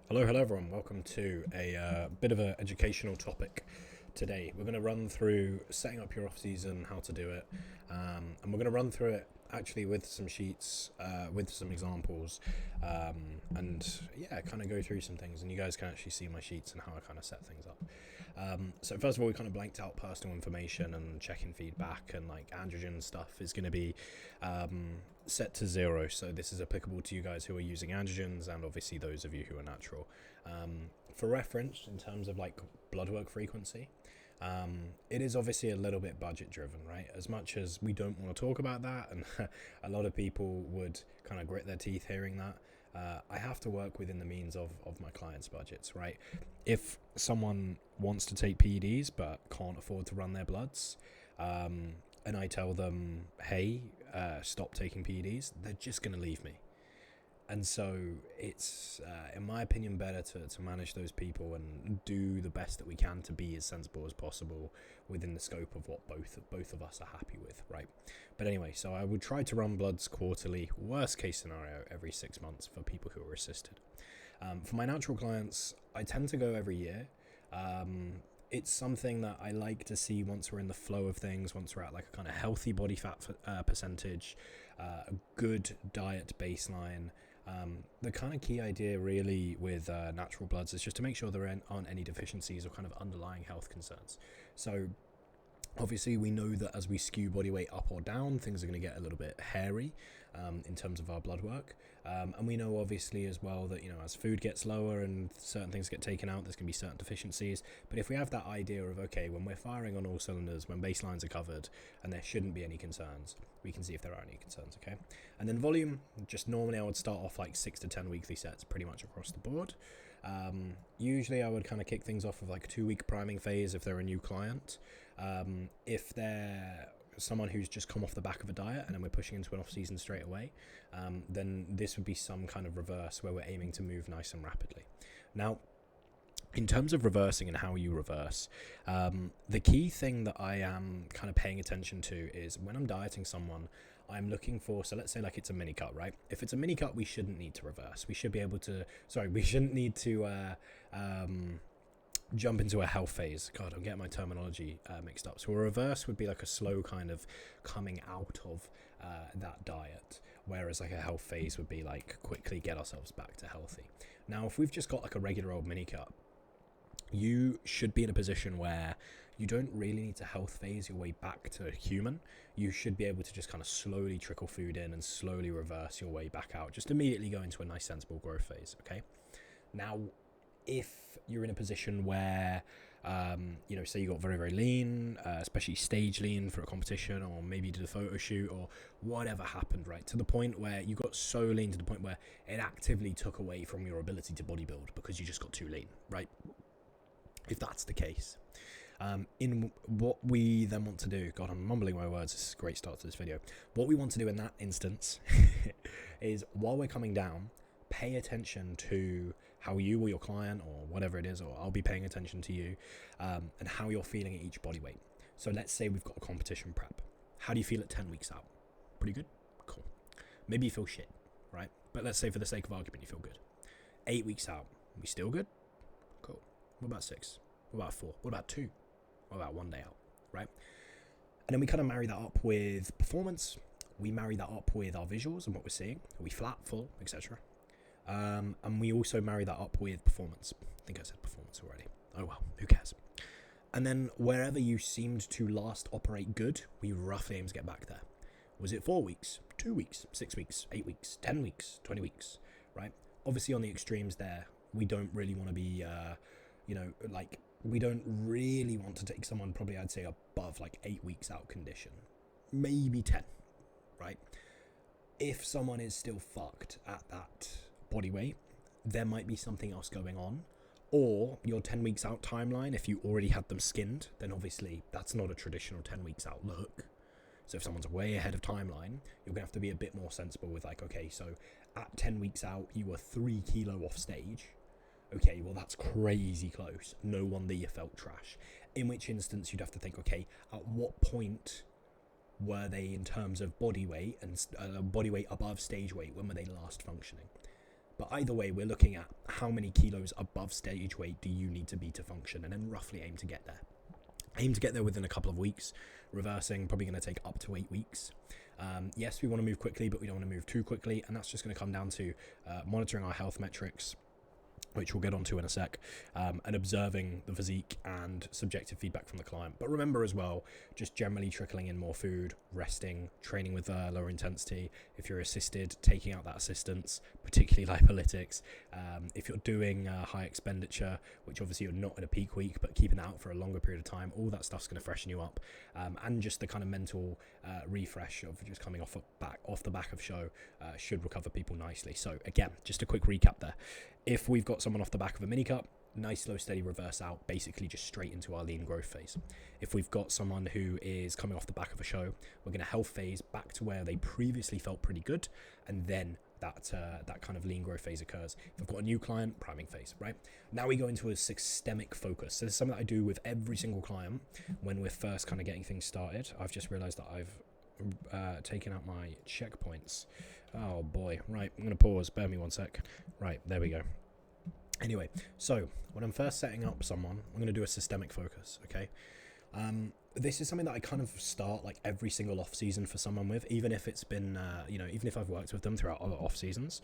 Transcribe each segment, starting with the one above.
Hello everyone. Welcome to a bit of an educational topic today. We're going to run through setting up your off season, how to do it, and we're going to run through it actually with some sheets, with some examples, and yeah, kind of go through some things, and you guys can actually see my sheets and how I kind of set things up. So first of all, we kind of blanked out personal information and checking feedback, and like androgen stuff is going to be set to 0. So this is applicable to you guys who are using androgens, and obviously those of you who are natural. For reference, in terms of like blood work frequency, it is obviously a little bit budget driven, right? As much as we don't want to talk about that, and a lot of people would kind of grit their teeth hearing that, I have to work within the means of my clients' budgets, right? If someone wants to take PEDs but can't afford to run their bloods, and I tell them, hey, stop taking PEDs, they're just going to leave me. And so it's, in my opinion, better to manage those people and do the best that we can to be as sensible as possible within the scope of what both of us are happy with, right? But anyway, so I would try to run bloods quarterly, worst case scenario, every 6 months for people who are assisted. For my natural clients, I tend to go every year. It's something that I like to see once we're in the flow of things, once we're at like a kind of healthy body fat percentage, a good diet baseline. The kind of key idea really with natural bloods is just to make sure there aren't any deficiencies or kind of underlying health concerns. So obviously we know that as we skew body weight up or down, things are going to get a little bit hairy in terms of our blood work. And we know obviously as well that, you know, as food gets lower and certain things get taken out, there's going to be certain deficiencies. But if we have that idea of, okay, when we're firing on all cylinders, when baselines are covered and there shouldn't be any concerns, we can see if there are any concerns, okay? And then volume, just normally I would start off like 6 to 10 weekly sets pretty much across the board. Usually I would kind of kick things off with like a 2-week priming phase if they're a new client. If they're someone who's just come off the back of a diet and then we're pushing into an off season straight away, then this would be some kind of reverse where we're aiming to move nice and rapidly. Now, in terms of reversing and how you reverse, the key thing that I am kind of paying attention to is when I'm dieting someone, I'm looking for, so let's say like it's a mini cut, right? If it's a mini cut, we shouldn't need to reverse. We should be able to, we shouldn't need to jump into a health phase. God, I'm getting my terminology mixed up. So a reverse would be like a slow kind of coming out of that diet, whereas like a health phase would be like quickly get ourselves back to healthy. Now, if we've just got like a regular old mini cut, you should be in a position where you don't really need to health phase your way back to human. You should be able to just kind of slowly trickle food in and slowly reverse your way back out. Just immediately go into a nice sensible growth phase, okay? Now, if you're in a position where, say you got very, very lean, especially stage lean for a competition, or maybe you did a photo shoot or whatever happened, right? To the point where you got so lean to the point where it actively took away from your ability to bodybuild because you just got too lean, right? If that's the case, in what we then want to do, God, I'm mumbling my words, this is a great start to this video. What we want to do in that instance is while we're coming down, pay attention to how you or your client or whatever it is, or I'll be paying attention to you, and how you're feeling at each body weight. So let's say we've got a competition prep. How do you feel at 10 weeks out? Pretty good? Cool. Maybe you feel shit, right? But let's say for the sake of argument, you feel good. 8 weeks out, we still good? Cool. What about 6? What about 4? What about 2? What about 1 day out, right? And then we kind of marry that up with performance. We marry that up with our visuals and what we're seeing. Are we flat, full, etc.? And we also marry that up with performance. I think I said performance already. Oh well, who cares? And then wherever you seemed to last operate good, we roughly aim to get back there. Was it 4 weeks, 2 weeks, 6 weeks, 8 weeks, 10 weeks, 20 weeks, right? Obviously on the extremes there, we don't really want to be, we don't really want to take someone probably I'd say above like 8 weeks out condition, maybe 10, right? If someone is still fucked at that body weight, there might be something else going on, or your 10 weeks out timeline, if you already had them skinned, then obviously that's not a traditional 10 weeks out look. So if someone's way ahead of timeline, you're gonna have to be a bit more sensible with like, okay, so at 10 weeks out you were 3 kilo off stage. Okay, well that's crazy close, no wonder you felt trash. In which instance you'd have to think, okay, at what point were they in terms of body weight and body weight above stage weight? When were they last functioning? But either way, we're looking at how many kilos above stage weight do you need to be to function, and then roughly aim to get there. Aim to get there within a couple of weeks. Reversing, probably going to take up to 8 weeks. Yes, we want to move quickly, but we don't want to move too quickly, and that's just going to come down to monitoring our health metrics, which we'll get onto in a sec, and observing the physique and subjective feedback from the client. But remember as well, just generally trickling in more food, resting, training with lower intensity. If you're assisted, taking out that assistance, particularly lipolytics. If you're doing high expenditure, which obviously you're not in a peak week, but keeping that out for a longer period of time, all that stuff's going to freshen you up. And just the kind of mental refresh of just coming off the back of show should recover people nicely. So again, just a quick recap there. If we've got someone off the back of a mini cut, nice slow steady reverse out, basically just straight into our lean growth phase. If we've got someone who is coming off the back of a show, we're going to health phase back to where they previously felt pretty good, and then that kind of lean growth phase occurs. If I've got a new client, priming phase, right? Now we go into a systemic focus. So this is something that I do with every single client when we're first kind of getting things started. I've just realized that I've taken out my checkpoints. Oh boy, right, I'm going to pause, bear me one sec. Right, there we go. Anyway, so when I'm first setting up someone, I'm going to do a systemic focus, okay? This is something that I kind of start like every single off season for someone with, even if it's been, even if I've worked with them throughout other off seasons.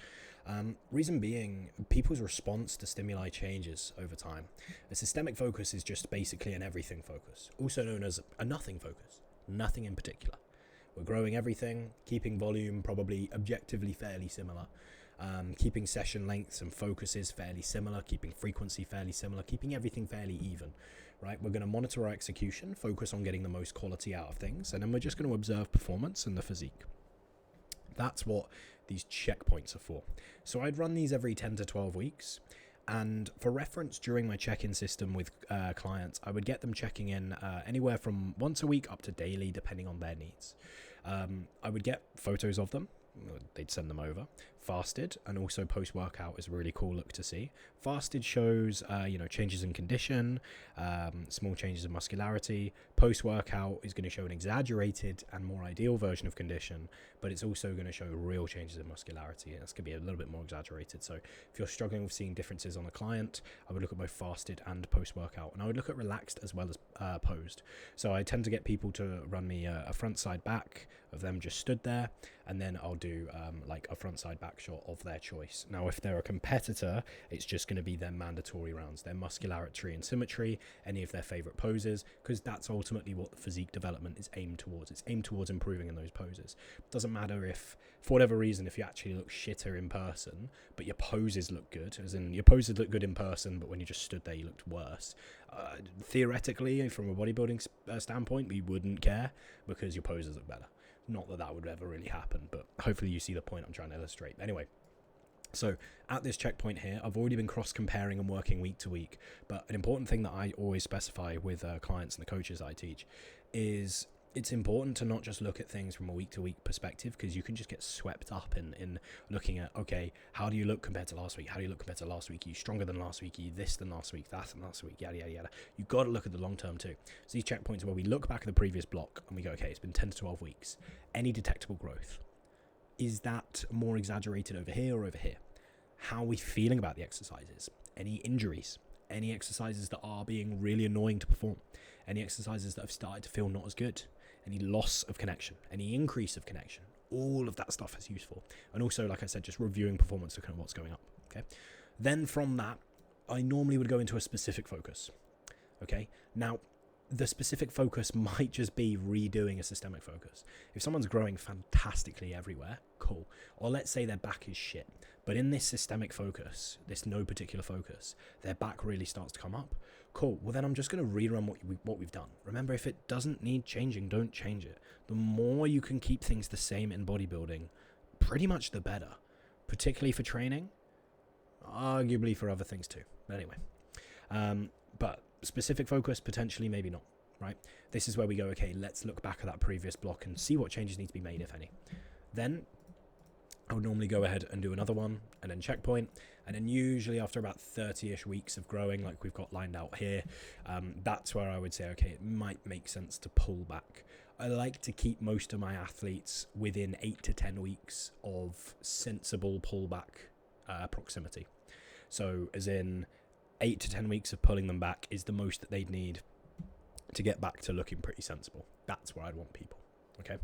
Reason being, people's response to stimuli changes over time. A systemic focus is just basically an everything focus, also known as a nothing focus, nothing in particular. We're growing everything, keeping volume probably objectively fairly similar, keeping session lengths and focuses fairly similar, keeping frequency fairly similar, keeping everything fairly even, right? We're going to monitor our execution, focus on getting the most quality out of things, and then we're just going to observe performance and the physique. That's what these checkpoints are for. So I'd run these every 10 to 12 weeks. And for reference, during my check-in system with clients, I would get them checking in anywhere from once a week up to daily, depending on their needs. I would get photos of them. They'd send them over. Fasted, and also post-workout is a really cool look to see. Fasted shows, changes in condition, small changes in muscularity. Post-workout is going to show an exaggerated and more ideal version of condition, but it's also going to show real changes in muscularity, and it's going to be a little bit more exaggerated. So if you're struggling with seeing differences on a client, I would look at both fasted and post-workout, and I would look at relaxed as well as posed. So I tend to get people to run me a front side back of them just stood there, and then I'll do like a front side back shot of their choice. Now if they're a competitor, it's just going to be their mandatory rounds, their muscularity and symmetry, any of their favorite poses, because that's ultimately what the physique development is aimed towards. It's aimed towards improving in those poses. Doesn't matter if, for whatever reason, if you actually look shitter in person, but your poses look good, as in your poses look good in person, but when you just stood there, you looked worse. Theoretically, from a bodybuilding standpoint, we wouldn't care because your poses look better. Not that that would ever really happen, but hopefully you see the point I'm trying to illustrate. Anyway, so at this checkpoint here, I've already been cross-comparing and working week to week, but an important thing that I always specify with clients and the coaches I teach is it's important to not just look at things from a week-to-week perspective, because you can just get swept up in looking at, okay, how do you look compared to last week? How do you look compared to last week? Are you stronger than last week? Are you this than last week? That than last week? Yada, yada, yada. You've got to look at the long term too. So these checkpoints are where we look back at the previous block and we go, okay, it's been 10 to 12 weeks. Any detectable growth? Is that more exaggerated over here or over here? How are we feeling about the exercises? Any injuries? Any exercises that are being really annoying to perform? Any exercises that have started to feel not as good? Any loss of connection, any increase of connection, all of that stuff is useful. And also, like I said, just reviewing performance, looking at what's going up, okay? Then from that, I normally would go into a specific focus, okay? Now, the specific focus might just be redoing a systemic focus. If someone's growing fantastically everywhere, cool. Or let's say their back is shit, but in this systemic focus, this no particular focus, their back really starts to come up. Cool. Well, then I'm just going to rerun what we've done. Remember, if it doesn't need changing, don't change it. The more you can keep things the same in bodybuilding, pretty much the better, particularly for training, arguably for other things too. But anyway, but specific focus, potentially, maybe not, right? This is where we go, okay, let's look back at that previous block and see what changes need to be made, if any. Then I would normally go ahead and do another one and then checkpoint. And then usually after about 30-ish weeks of growing, like we've got lined out here, that's where I would say, okay, it might make sense to pull back. I like to keep most of my athletes within 8 to 10 weeks of sensible pullback proximity. So as in 8 to 10 weeks of pulling them back is the most that they'd need to get back to looking pretty sensible. That's where I'd want people. Okay.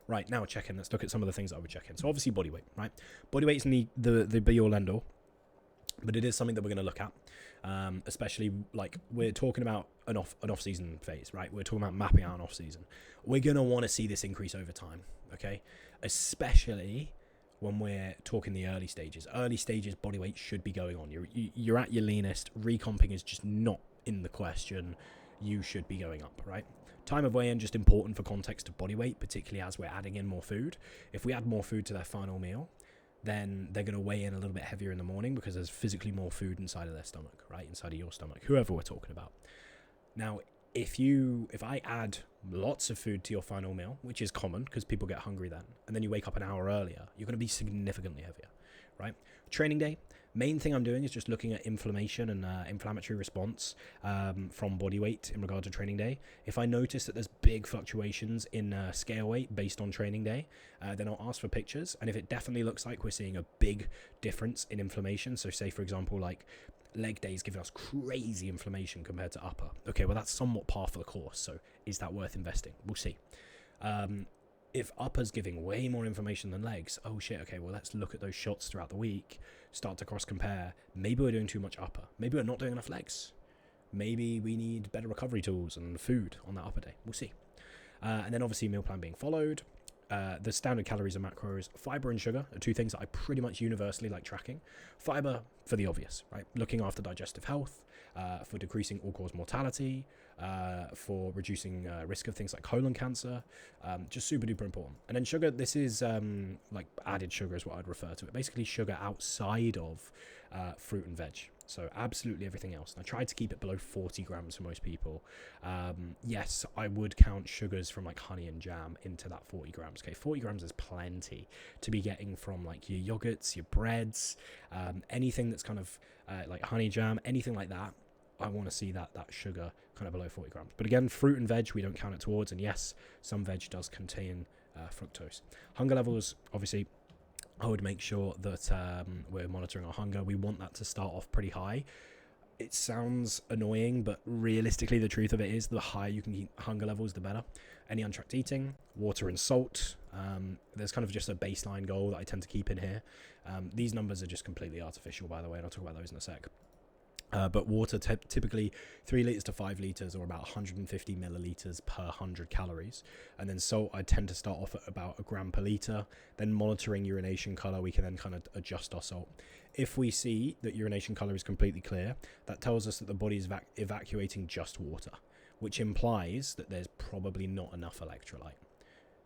Right, now check in. Let's look at some of the things that I would check in. So obviously body weight, right? Body weight is the be-all, end-all, but it is something that we're going to look at, especially like we're talking about an off-season phase, right? We're talking about mapping out an off-season. We're going to want to see this increase over time, okay? Especially when we're talking the early stages. Early stages, body weight should be going on. You're at your leanest. Recomping is just not in the question. You should be going up, right? Time of weigh-in, just important for context of body weight, particularly as we're adding in more food. If we add more food to their final meal, then they're going to weigh in a little bit heavier in the morning because there's physically more food inside of their stomach, right? Inside of your stomach, whoever we're talking about. Now, if I add lots of food to your final meal, which is common because people get hungry then, and then you wake up an hour earlier, you're going to be significantly heavier, right? Training day, main thing I'm doing is just looking at inflammation and inflammatory response from body weight in regard to training day. If I notice that there's big fluctuations in scale weight based on training day, then I'll ask for pictures. And if it definitely looks like we're seeing a big difference in inflammation, so say for example like leg days giving us crazy inflammation compared to upper, okay, well that's somewhat par for the course, so is that worth investing? We'll see. If upper's giving way more information than legs, oh shit, okay, well let's look at those shots throughout the week, start to cross compare. Maybe we're doing too much upper, maybe we're not doing enough legs, maybe we need better recovery tools and food on that upper day. We'll see. And then obviously meal plan being followed. The standard calories and macros, fiber and sugar are two things that I pretty much universally like tracking. Fiber for the obvious, right? Looking after digestive health, for decreasing all-cause mortality, for reducing risk of things like colon cancer, just super duper important. And then sugar, this is like added sugar is what I'd refer to it. Basically sugar outside of fruit and veg. So absolutely everything else. And I tried to keep it below 40 grams for most people. Yes, I would count sugars from like honey and jam into that 40 grams. Okay, 40 grams is plenty to be getting from like your yogurts, your breads, anything that's kind of like honey jam, anything like that. I want to see that sugar kind of below 40 grams. But again, fruit and veg, we don't count it towards. And yes, some veg does contain fructose. Hunger levels, obviously, I would make sure that we're monitoring our hunger. We want that to start off pretty high. It sounds annoying, but realistically, the truth of it is the higher you can keep hunger levels, the better. Any untracked eating, water and salt. There's kind of just a baseline goal that I tend to keep in here. These numbers are just completely artificial, by the way, and I'll talk about those in a sec. But water, typically 3 litres to 5 litres, or about 150 millilitres per 100 calories. And then salt, I tend to start off at about 1 gram per litre. Then monitoring urination colour, we can then kind of adjust our salt. If we see that urination colour is completely clear, that tells us that the body is evacuating just water, which implies that there's probably not enough electrolyte.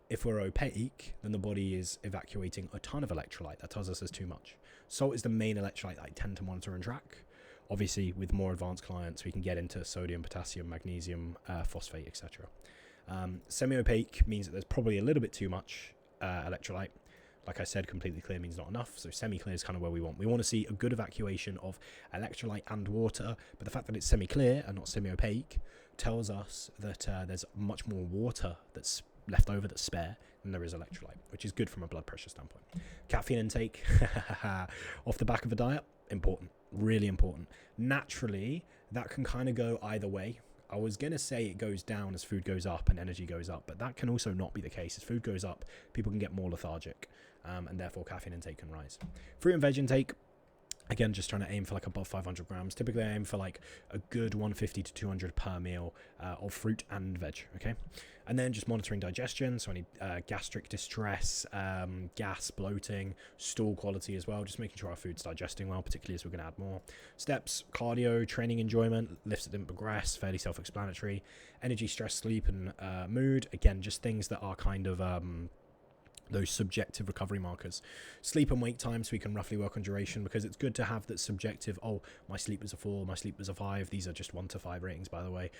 If we're opaque, then the body is evacuating a ton of electrolyte. That tells us there's too much. Salt is the main electrolyte that I tend to monitor and track. Obviously, with more advanced clients, we can get into sodium, potassium, magnesium, phosphate, etc. Semi-opaque means that there's probably a little bit too much electrolyte. Like I said, completely clear means not enough. So semi-clear is kind of where we want. We want to see a good evacuation of electrolyte and water. But the fact that it's semi-clear and not semi-opaque tells us that there's much more water that's left over, that's spare, than there is electrolyte, which is good from a blood pressure standpoint. Caffeine intake off the back of a diet, important. Really important. Naturally, that can kind of go either way. I was going to say it goes down as food goes up and energy goes up, but that can also not be the case. As food goes up, people can get more lethargic, and therefore caffeine intake can rise. Fruit and veg intake, again, just trying to aim for like above 500 grams. Typically, I aim for like a good 150 to 200 per meal of fruit and veg, okay? And then just monitoring digestion, so any gastric distress, gas, bloating, stool quality as well, just making sure our food's digesting well, particularly as we're going to add more. Steps, cardio, training enjoyment, lifts that didn't progress, fairly self-explanatory. Energy, stress, sleep, and mood, again, just things that are kind of those subjective recovery markers. Sleep and wake time, so we can roughly work on duration, because it's good to have that subjective, oh, my sleep was a 4, my sleep was a 5. These are just 1 to 5 ratings, by the way.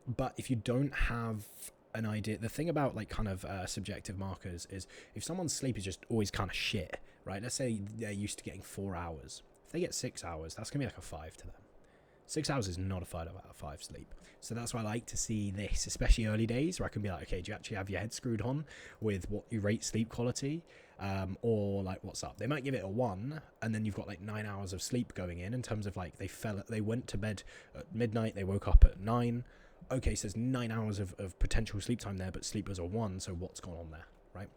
But if you don't have an idea, the thing about like kind of subjective markers is if someone's sleep is just always kind of shit, right? Let's say they're used to getting 4 hours. If they get 6 hours, that's gonna be like a 5 to them. 6 hours is not a 5 out of 5 sleep. So that's why I like to see this, especially early days, where I can be like, okay, do you actually have your head screwed on with what you rate sleep quality? Or like, what's up? They might give it a 1, and then you've got like 9 hours of sleep going in terms of like they went to bed at midnight, they woke up at 9. Okay, so there's 9 hours of potential sleep time there, but sleep was a 1, so what's gone on there, right?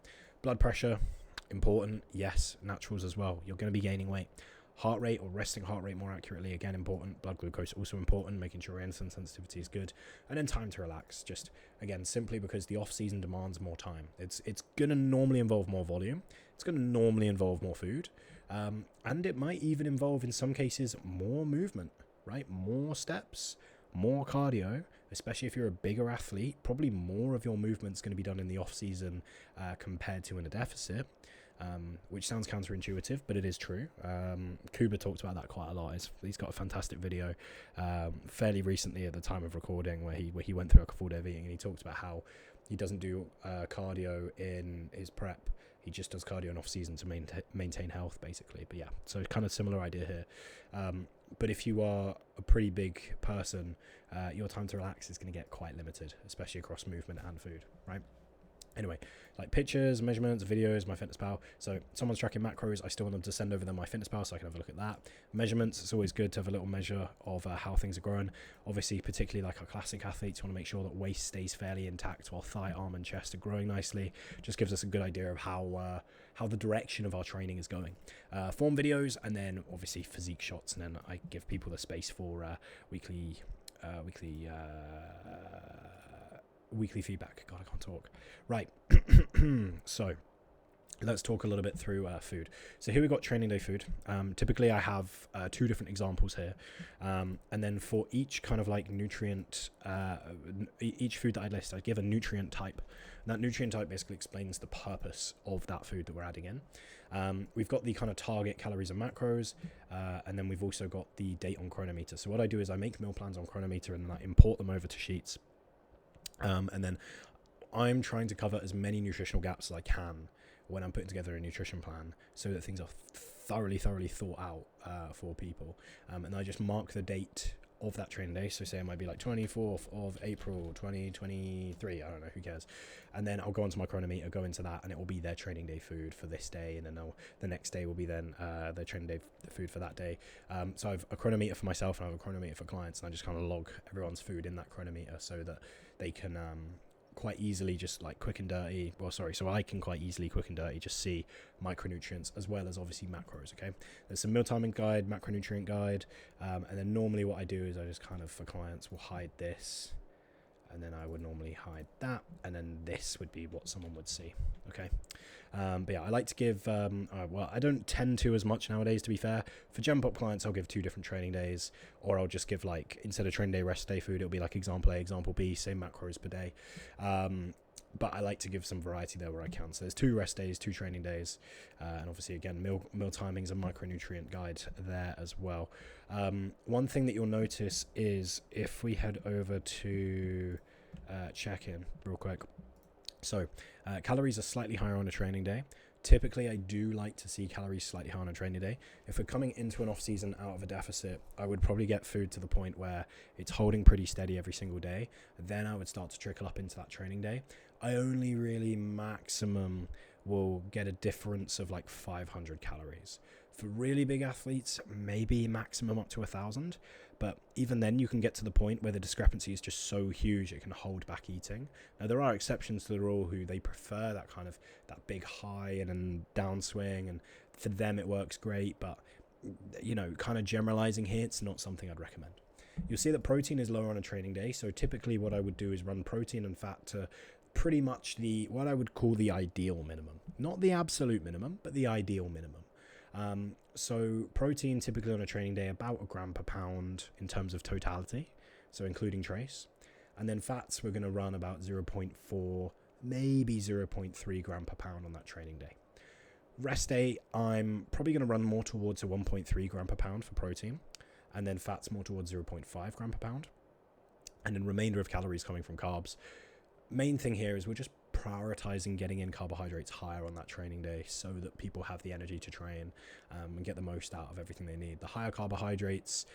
Blood pressure, important, yes. Naturals as well. You're going to be gaining weight. Heart rate, or resting heart rate more accurately, again, important. Blood glucose, also important, making sure your insulin sensitivity is good. And then time to relax, just, again, simply because the off-season demands more time. It's going to normally involve more volume. It's going to normally involve more food. And it might even involve, in some cases, more movement, right? More steps, more cardio, especially if you're a bigger athlete. Probably more of your movement's going to be done in the off-season compared to in a deficit. Which sounds counterintuitive, but it is true. Kuba talks about that quite a lot. He's got a fantastic video fairly recently at the time of recording where he went through a full day of eating, and he talks about how he doesn't do cardio in his prep. He just does cardio in off-season to maintain health, basically. But yeah, so kind of similar idea here. But if you are a pretty big person, your time to relax is going to get quite limited, especially across movement and food, right? Anyway, like pictures, measurements, videos, MyFitnessPal. So someone's tracking macros, I still want them to send over them MyFitnessPal so I can have a look at that. Measurements, it's always good to have a little measure of how things are growing. Obviously, particularly like our classic athletes, want to make sure that waist stays fairly intact while thigh, arm, and chest are growing nicely. Just gives us a good idea of how the direction of our training is going. Form videos, and then obviously physique shots, and then I give people the space for weekly feedback. God, I can't talk. Right. So let's talk a little bit through food. So here we've got training day food. Typically I have 2 different examples here. And then for each kind of like nutrient, each food that I list, I give a nutrient type. And that nutrient type basically explains the purpose of that food that we're adding in. We've got the kind of target calories and macros, and then we've also got the date on Chronometer. So what I do is I make meal plans on Chronometer and then I import them over to Sheets. And then I'm trying to cover as many nutritional gaps as I can when I'm putting together a nutrition plan so that things are thoroughly thought out for people. And I just mark the date of that training day. So say it might be like 24th of April 2023. I don't know, who cares? And then I'll go onto my Chronometer, go into that, and it will be their training day food for this day. And then the next day will be then their training day food for that day. So I have a Chronometer for myself and I have a Chronometer for clients, and I just kind of log everyone's food in that Chronometer so that they can quite easily just like so I can quite easily quick and dirty just see micronutrients as well as obviously macros. Okay, there's some meal timing guide, macronutrient guide, and then normally what I do is I just kind of, for clients, will hide this, and then I would normally hide that, and then this would be what someone would see. Okay, but yeah, I like to give I don't tend to as much nowadays, to be fair. For jump up clients, I'll give 2 different training days, or I'll just give, like, instead of training day, rest day food, it'll be like example A, example B, same macros per day. But I like to give some variety there where I can. So there's 2 rest days, 2 training days, and obviously again meal timings and micronutrient guide there as well. One thing that you'll notice is if we head over to check-in real quick. So calories are slightly higher on a training day. Typically, I do like to see calories slightly higher on a training day. If we're coming into an off-season out of a deficit, I would probably get food to the point where it's holding pretty steady every single day. Then I would start to trickle up into that training day. I only really maximum will get a difference of like 500 calories. For really big athletes, maybe maximum up to 1,000. But even then, you can get to the point where the discrepancy is just so huge it can hold back eating. Now, there are exceptions to the rule who they prefer that kind of that big high and then downswing, and for them it works great. But you know, kind of generalizing here, it's not something I'd recommend. You'll see that protein is lower on a training day. So typically, what I would do is run protein and fat to pretty much what I would call the ideal minimum, not the absolute minimum, but the ideal minimum. So protein typically on a training day about 1 gram per pound in terms of totality, so including trace, and then fats we're going to run about 0.4 maybe 0.3 gram per pound on that training day. Rest day, I'm probably going to run more towards a 1.3 gram per pound for protein, and then fats more towards 0.5 gram per pound, and then remainder of calories coming from carbs. Main thing here is we're just prioritizing getting in carbohydrates higher on that training day so that people have the energy to train and get the most out of everything they need. The higher carbohydrates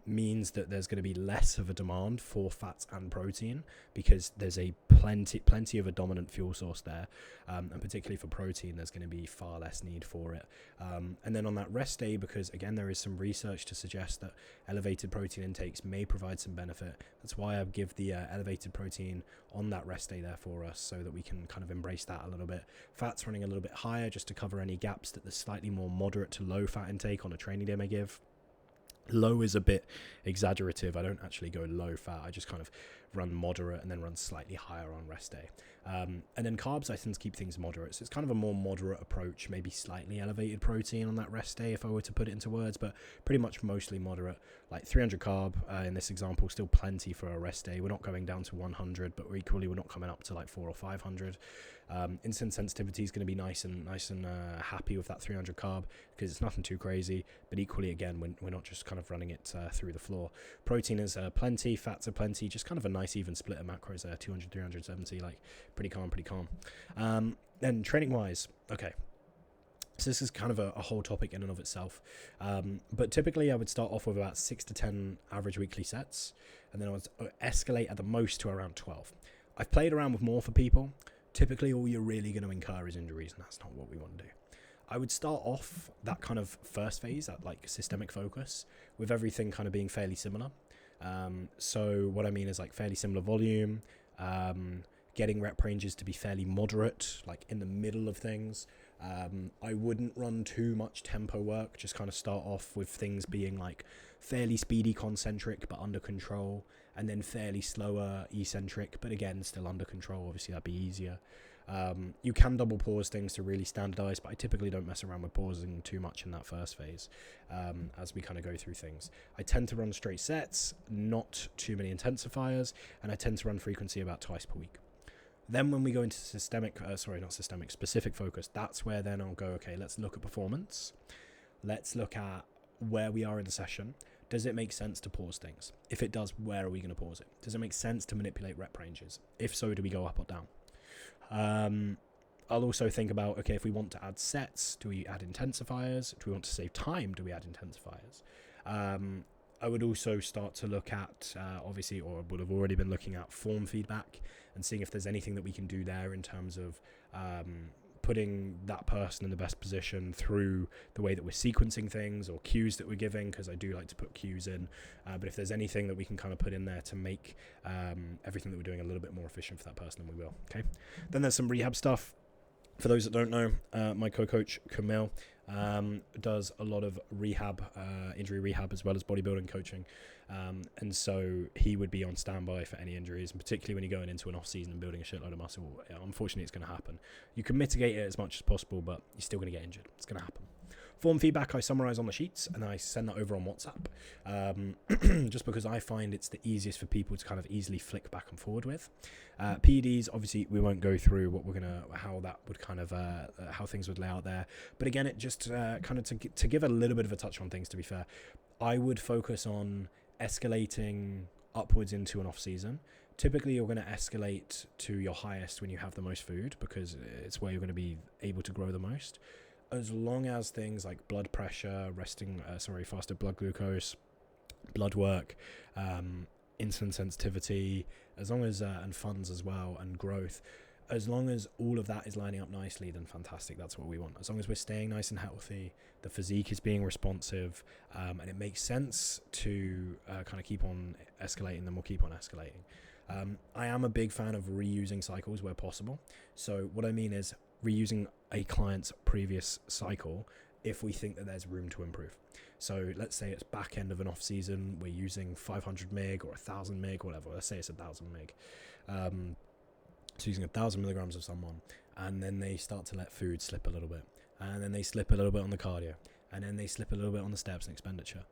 means that there's going to be less of a demand for fats and protein, because there's a plenty of a dominant fuel source there, and particularly for protein there's going to be far less need for it. And then on that rest day, because again there is some research to suggest that elevated protein intakes may provide some benefit, that's why I give the elevated protein on that rest day there for us, so that we can kind of embrace that a little bit. Fats running a little bit higher just to cover any gaps that the slightly more moderate to low fat intake on a training day may give. Low is a bit exaggerative. I don't actually go low fat. I just kind of run moderate and then run slightly higher on rest day. And then carbs, I tend to keep things moderate. So it's kind of a more moderate approach, maybe slightly elevated protein on that rest day if I were to put it into words, but pretty much mostly moderate, like 300 carb in this example, still plenty for a rest day. We're not going down to 100, but equally we're not coming up to like 400 or 500. Insulin sensitivity is going to be nice and happy with that 300 carb, because it's nothing too crazy, but equally again we're not just kind of running it through the floor. Protein is plenty, fats are plenty, just kind of a nice even split of macros there, 200, 370, like pretty calm. And training wise, okay, so this is kind of a whole topic in and of itself, but typically I would start off with about 6 to 10 average weekly sets, and then I would escalate at the most to around 12. I've played around with more for people. Typically all you're really going to incur is injuries, and that's not what we want to do. I would start off that kind of first phase, that like systemic focus, with everything kind of being fairly similar. So what I mean is like fairly similar volume, getting rep ranges to be fairly moderate, like in the middle of things. I wouldn't run too much tempo work, just kind of start off with things being like fairly speedy concentric but under control, and then fairly slower eccentric but again still under control. Obviously that'd be easier. You can double pause things to really standardize, but I typically don't mess around with pausing too much in that first phase as we kind of go through things. I tend to run straight sets, not too many intensifiers, and I tend to run frequency about twice per week. Then when we go into specific focus, that's where then I'll go, okay, let's look at performance. Let's look at where we are in the session. Does it make sense to pause things? If it does, where are we going to pause it? Does it make sense to manipulate rep ranges? If so, do we go up or down? I'll also think about, okay, if we want to add sets, do we add intensifiers? Do we want to save time? Do we add intensifiers? I would also start to look at, obviously, or would have already been looking at form feedback and seeing if there's anything that we can do there in terms of putting that person in the best position through the way that we're sequencing things or cues that we're giving, because I do like to put cues in. But if there's anything that we can kind of put in there to make everything that we're doing a little bit more efficient for that person, then we will. Okay. Then there's some rehab stuff. For those that don't know, my co-coach Camille does a lot of rehab, injury rehab, as well as bodybuilding coaching, and so he would be on standby for any injuries, and particularly when you're going into an off season and building a shitload of muscle. Unfortunately, it's going to happen. You can mitigate it as much as possible, but you're still going to get injured. It's going to happen. Form feedback I summarize on the sheets and I send that over on WhatsApp, just because I find it's the easiest for people to kind of easily flick back and forward with. PEDs, obviously we won't go through how that would kind of how things would lay out there, but again, it just kind of to give a little bit of a touch on things. To be fair, I would focus on escalating upwards into an off season. Typically you're going to escalate to your highest when you have the most food, because it's where you're going to be able to grow the most. As long as things like blood pressure, fasted blood glucose, blood work, insulin sensitivity, as long as and funds as well, and growth, as long as all of that is lining up nicely, then fantastic. That's what we want. As long as we're staying nice and healthy, the physique is being responsive, and it makes sense to kind of keep on escalating, then we'll keep on escalating. I am a big fan of reusing cycles where possible. So what I mean is reusing a client's previous cycle if we think that there's room to improve. So let's say it's back end of an off season, we're using 500 mg or 1000 mg, whatever. Let's say it's 1000 mg. So using 1000 milligrams of someone, and then they start to let food slip a little bit, and then they slip a little bit on the cardio, and then they slip a little bit on the steps and expenditure.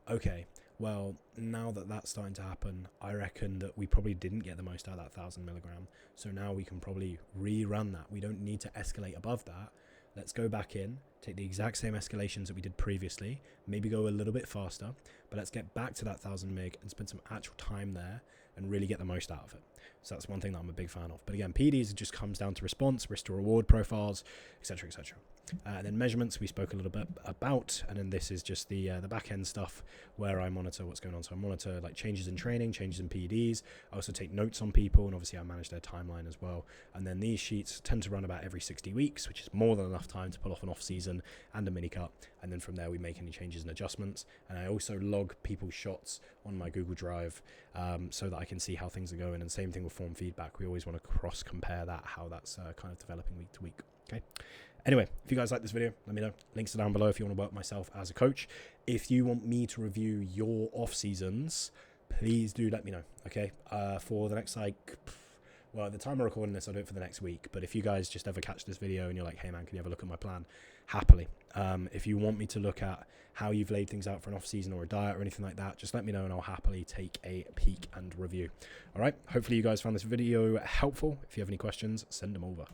Okay, well, now that that's starting to happen, I reckon that we probably didn't get the most out of that 1000 milligram. So now we can probably rerun that. We don't need to escalate above that. Let's go back in, take the exact same escalations that we did previously, maybe go a little bit faster, but let's get back to that 1000 meg and spend some actual time there and really get the most out of it. So that's one thing that I'm a big fan of. But again, PDs, it just comes down to response, risk to reward profiles, etc., etc. And then measurements we spoke a little bit about, and then this is just the back end stuff where I monitor what's going on. So I monitor like changes in training, changes in PDs. I also take notes on people, and obviously I manage their timeline as well. And then these sheets tend to run about every 60 weeks, which is more than enough time to pull off an off season and a mini cut. And then from there we make any changes and adjustments. And I also log people's shots on my Google Drive so that I can see how things are going. And same thing with form feedback. We always want to cross compare that, how that's kind of developing week to week. Okay. Anyway, if you guys like this video, let me know. Links are down below if you want to work myself as a coach. If you want me to review your off seasons, please do let me know. Okay. For the next well, at the time of recording this, I'll do it for the next week. But if you guys just ever catch this video and you're like, hey man, can you have a look at my plan? Happily. If you want me to look at how you've laid things out for an off season or a diet or anything like that, just let me know and I'll happily take a peek and review. All right. Hopefully you guys found this video helpful. If you have any questions, send them over.